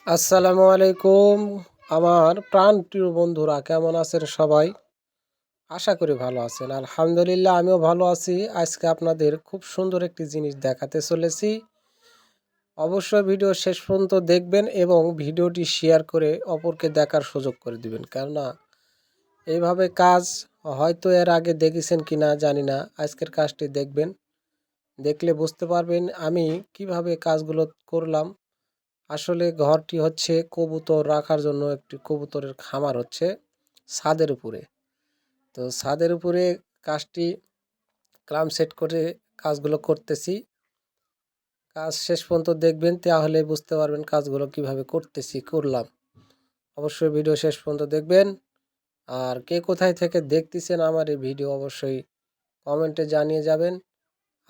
আসসালামু আলাইকুম। আমার প্রাণপ্রিয় বন্ধুরা কেমন আছেন সবাই? আশা করি ভালো আছেন। আলহামদুলিল্লাহ আমিও ভালো আছি। আজকে আপনাদের খুব সুন্দর একটি জিনিস দেখাতে চলেছি। অবশ্যই ভিডিও শেষ পর্যন্ত দেখবেন এবং ভিডিওটি শেয়ার করে অপরকে দেখার সুযোগ করে দিবেন। কেননা এইভাবে কাজ হয়তো এর আগে দেখেছেন কিনা জানি না। আজকের কাজটি দেখবেন। দেখলে বুঝতে পারবেন আমি কিভাবে কাজগুলো করলাম। আসলে ঘরটি হচ্ছে কবুতর রাখার জন্য একটি কবুতরের খামার হচ্ছে ছাদের উপরে। তো ছাদের উপরে কাজটি ক্লাম সেট করে কাজগুলো করতেছি। কাজ শেষ পর্যন্ত দেখবেন তাহলে বুঝতে পারবেন কাজগুলো কিভাবে করলাম। অবশ্যই ভিডিও শেষ পর্যন্ত দেখবেন। আর কে কোথায় থেকে দেখতেছেন আমার এই ভিডিও অবশ্যই কমেন্টে জানিয়ে যাবেন।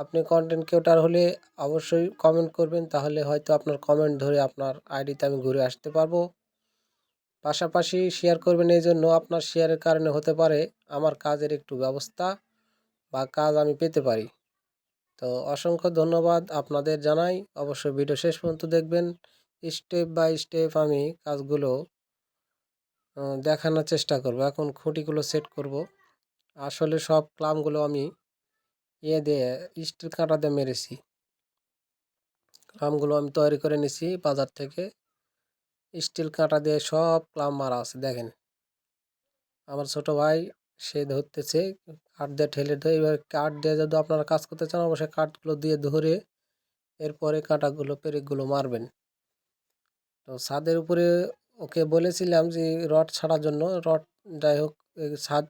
আপনি কন্টেন্ট ক্রিয়েটর হলে অবশ্যই কমেন্ট করবেন, তাহলে হয়তো আপনার কমেন্ট ধরে আপনার আইডিতে আমি ঘুরে আসতে পারবো। পাশাপাশি শেয়ার করবেন, এই জন্য আপনার শেয়ারের কারণে হতে পারে আমার কাজের একটু ব্যবস্থা বা কাজ আমি পেতে পারি। তো অসংখ্য ধন্যবাদ আপনাদের জানাই। অবশ্যই ভিডিও শেষ পর্যন্ত দেখবেন। স্টেপ বাই স্টেপ আমি কাজগুলো দেখানোর চেষ্টা করব। এখন খুঁটিগুলো সেট করব। আসলে সব ক্লামগুলো আমি দিয়ে স্টিল কাঁটা দিয়ে মেরেছি। ক্লামগুলো আমি তৈরি করে নিছি বাজার থেকে। স্টিল কাঁটা দিয়ে সব ক্লাম মারা আছে দেখেন। আমার ছোট ভাই সে ধরতেছে, কাঠ দিয়ে ঠেলে ধরে। এবার কাঠ দিয়ে যদি আপনারা কাজ করতে চান অবশ্যই কাঠগুলো দিয়ে ধরে এরপরে কাঁটাগুলো পেরেকগুলো মারবেন। তো ছাদের উপরে ওকে বলেছিলাম যে রড ছাড়ার জন্য, রড যাই হোক ছাদ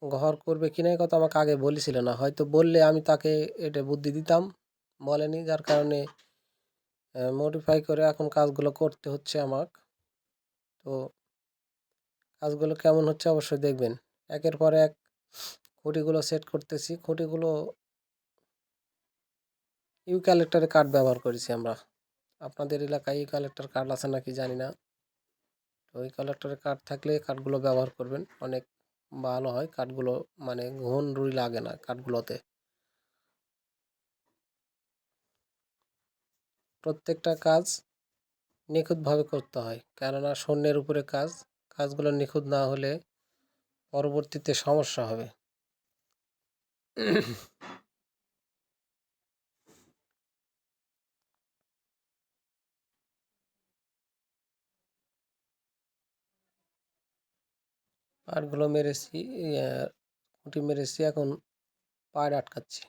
ঘর করবে কিনা এই কথা আমাকে আগে বলেছিল না, হয়তো বললে আমি তাকে এটা বুদ্ধি দিতাম, বলেনি, যার কারণে মডিফাই করে এখন কাজগুলো করতে হচ্ছে আমার। তো কাজগুলো কেমন হচ্ছে অবশ্যই দেখবেন। একের পর এক খুঁটিগুলো সেট করতেছি। খুঁটিগুলো ইউক্যালিপ্টারের কাঠ ব্যবহার করেছি আমরা। আপনাদের এলাকায় ইউক্যালিপ্টার কাঠ আছে নাকি জানি না। তো ইউক্যালিপ্টারের কাঠ থাকলে কাঠগুলো ব্যবহার করবেন, অনেক ভালো হয় কাঠগুলো, মানে ঘন রুই লাগে না কাঠগুলোতে। প্রত্যেকটা কাজ নিখুঁতভাবে করতে হয়, কেননা শূন্যের উপরে কাজগুলো নিখুঁত না হলে পরবর্তীতে সমস্যা হবে। কাঠগুলো মেরেছি, খুঁটি মেরেছি, এখন পাড় আটকাচ্ছি।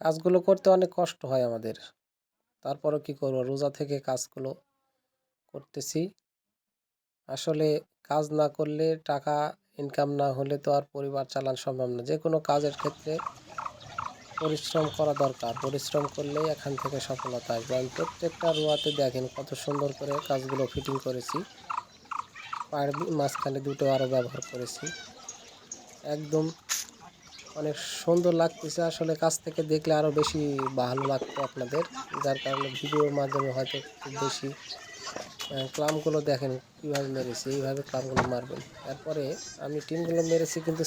কাজগুলো করতে অনেক কষ্ট হয় আমাদের, তারপরও কি করবো, রোজা থেকে কাজগুলো করতেছি। আসলে কাজ না করলে, টাকা ইনকাম না হলে তো আর পরিবার চালানো সম্ভব না। যে কোনো কাজের ক্ষেত্রে পরিশ্রম করা দরকার। পরিশ্রম করলেই এখান থেকে সফলতা আসবে। আমি প্রত্যেকটা রোয়াতে দেখেন কত সুন্দর করে কাজগুলো ফিটিং করেছি। পায়ের মাঝখানে দুটো আরও ব্যবহার করেছি। একদম অনেক সুন্দর লাগতেছে। আসলে কাছ থেকে দেখলে আরও বেশি ভালো লাগতো আপনাদের, যার কারণে ভিডিওর মাধ্যমে হয়তো খুব বেশি। ক্লামগুলো দেখেন কীভাবে মেরেছি, এইভাবে ক্লামগুলো মারবেন। তারপরে আমি টিনগুলো মেরেছি কিন্তু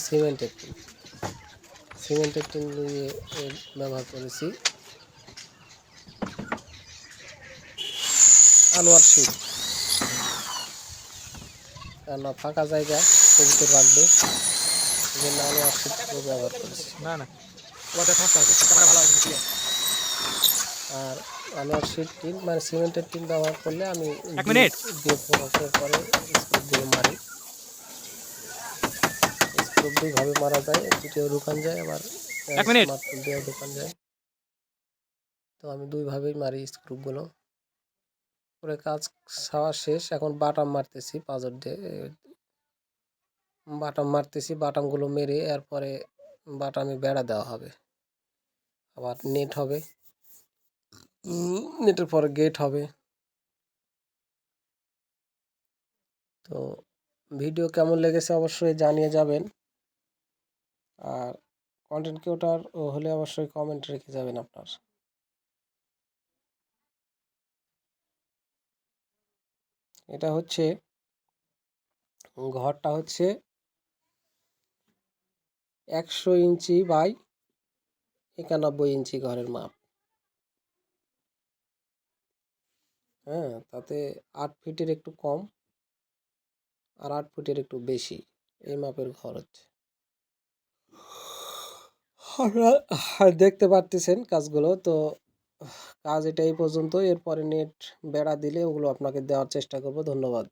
সিমেন্টের টিন দিয়ে ব্যবহার করেছি। আনোয়ার শীট, কেননা ফাঁকা জায়গা কবুতর রাখবে, এই জন্য আনোয়ার শীটগুলো ব্যবহার করেছি। না না ওটা সমস্যা হচ্ছে, ক্যামেরা ভালো আছে ক্লিয়ার। আর আনোয়ার শীট টিন মানে সিমেন্টের টিন ব্যবহার করলে আমি এক দিয়ে মিনিট দিয়ে ফোড়ানোর পরে স্ক্রুপ দিয়ে মারি। স্ক্রুপ দুইভাবে মারা যায়, দুটিও ঢুকান যায়, আবার এক মিনিট মার্তুল দিয়েও ঢুকান যায়। তো আমি দুইভাবেই মারি স্ক্রুপগুলো। পরে কাজ সাওয়া শেষ, এখন বাটাম মারতেছি পাঁজর দিয়ে। বাটাম মারতেছি, বাটামগুলো মেরে এরপরে বাটামে বেড়া দেওয়া হবে, আবার নেট হবে, নেটের পরে গেট হবে। তো ভিডিও কেমন লেগেছে অবশ্যই জানিয়ে যাবেন। আর কন্টেন্ট ক্রিয়েটর হলে অবশ্যই কমেন্ট রেখে যাবেন আপনার। এটা হচ্ছে ঘরটা হচ্ছে 100 ইঞ্চি বাই 91 ইঞ্চি ঘরের মাপ। হ্যাঁ, তাতে 8 ফিটের একটু কম আর 8 ফিটের একটু বেশি, এই মাপের ঘর হচ্ছে। আপনারা দেখতে পারতেছেন কাজগুলো তো। কাজ এটা এই পর্যন্ত, এরপরে নেট বেড়া দিলে ওগুলো আপনাকে দেওয়ার চেষ্টা করব। ধন্যবাদ।